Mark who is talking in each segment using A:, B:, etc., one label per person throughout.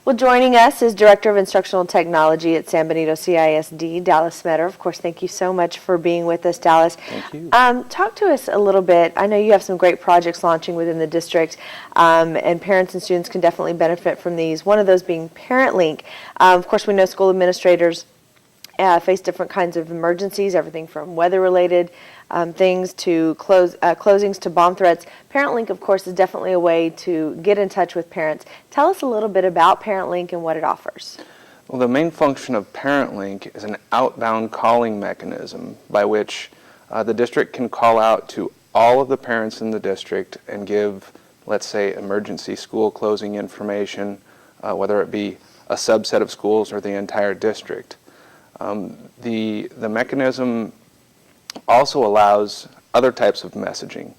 A: Well, joining us is Director of Instructional Technology at San Benito CISD, Dallas Smetter. Of course, thank you so much for being with us, Dallas.
B: Thank you.
A: Talk to us a little bit. I know you have some great projects launching within the district, and parents and students can definitely benefit from these. One of those being ParentLink. Of course, we know school administrators face different kinds of emergencies, everything from weather-related things to closings to bomb threats. ParentLink, of course, is definitely a way to get in touch with parents. Tell us a little bit about ParentLink and what it offers.
B: Well, the main function of ParentLink is an outbound calling mechanism by which the district can call out to all of the parents in the district and give, let's say, emergency school closing information, whether it be a subset of schools or the entire district. The mechanism also allows other types of messaging.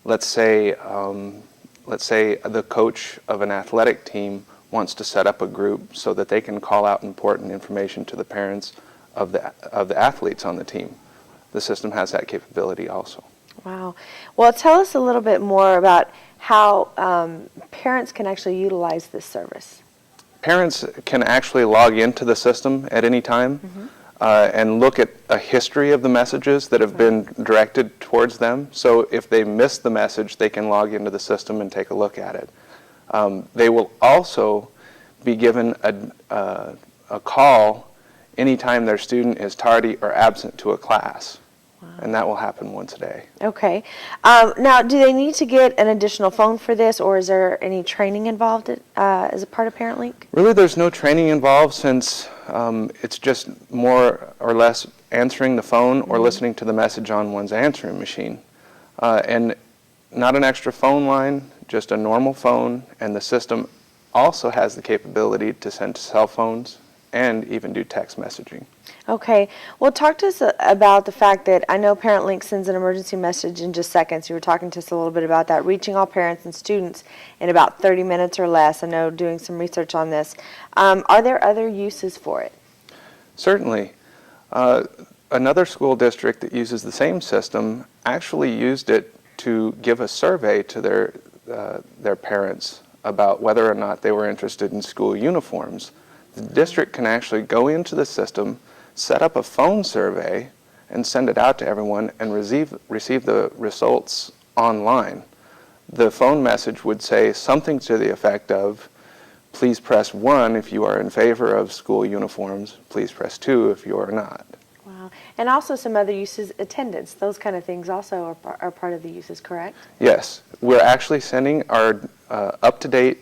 B: Let's say the coach of an athletic team wants to set up a group so that they can call out important information to the parents of the athletes on the team. The system has that capability also.
A: Wow. Well, tell us a little bit more about how parents can actually utilize this service.
B: Parents can actually log into the system at any time and look at a history of the messages that have been directed towards them. So if they miss the message, they can log into the system and take a look at it. They will also be given a call anytime their student is tardy or absent to a class. And that will happen once a day.
A: Okay. Now, do they need to get an additional phone for this, or is there any training involved as a part of ParentLink?
B: Really, there's no training involved since it's just more or less answering the phone or listening to the message on one's answering machine. And not an extra phone line, just a normal phone, and the system also has the capability to send to cell phones and even do text messaging.
A: Okay. Well, talk to us about the fact that I know ParentLink sends an emergency message in just seconds. You were talking to us a little bit about that, reaching all parents and students in about 30 minutes or less. I know doing some research on this. Are there other uses for it?
B: Certainly. Another school district that uses the same system actually used it to give a survey to their parents about whether or not they were interested in school uniforms. The district can actually go into the system, set up a phone survey, and send it out to everyone and receive the results online. The phone message would say something to the effect of, please press 1 if you are in favor of school uniforms, please press 2 if you are not.
A: Wow. And also some other uses, attendance, those kind of things also are part of the uses, correct?
B: Yes. We're actually sending our up-to-date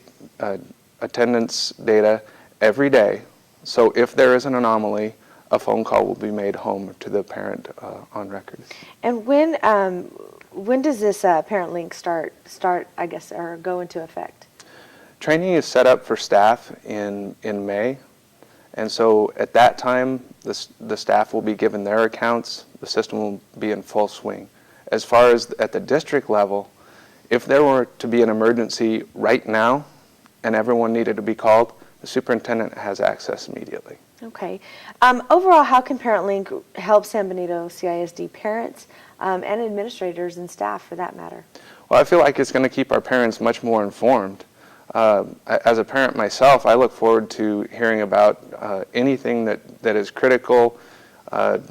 B: attendance data every day. So if there is an anomaly, a phone call will be made home to the parent on record.
A: And when does this ParentLink start, I guess, or go into effect?
B: Training is set up for staff in May, and so at that time, the staff will be given their accounts. The system will be in full swing. As far as at the district level, if there were to be an emergency right now and everyone needed to be called, the superintendent has access immediately.
A: Okay. Overall, how can ParentLink help San Benito CISD parents and administrators and staff, for that matter?
B: Well, I feel like it's going to keep our parents much more informed. As a parent myself, I look forward to hearing about anything that is critical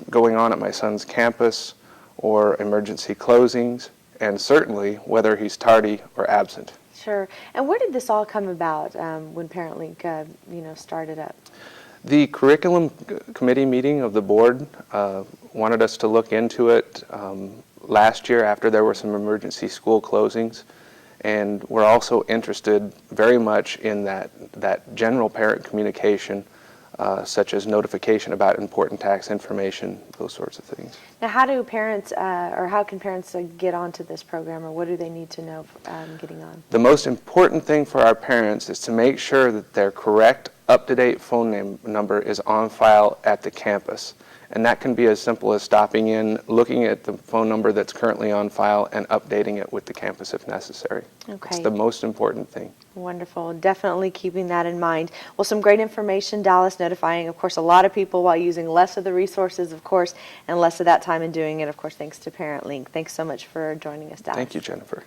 B: going on at my son's campus or emergency closings, and certainly whether he's tardy or absent.
A: Sure. And where did this all come about when ParentLink, started up?
B: The curriculum committee meeting of the board wanted us to look into it last year after there were some emergency school closings, and we're also interested very much in that general parent communication, such as notification about important tax information, those sorts of things.
A: Now, how do parents, or how can parents get onto this program, or what do they need to know getting on?
B: The most important thing for our parents is to make sure that their correct, up-to-date phone number is on file at the campus. And that can be as simple as stopping in, looking at the phone number that's currently on file, and updating it with the campus if necessary.
A: Okay.
B: It's the most important thing.
A: Wonderful. Definitely keeping that in mind. Well, some great information, Dallas, notifying, of course, a lot of people while using less of the resources, of course, and less of that time in doing it, of course, thanks to ParentLink. Thanks so much for joining us, Dallas.
B: Thank you, Jennifer.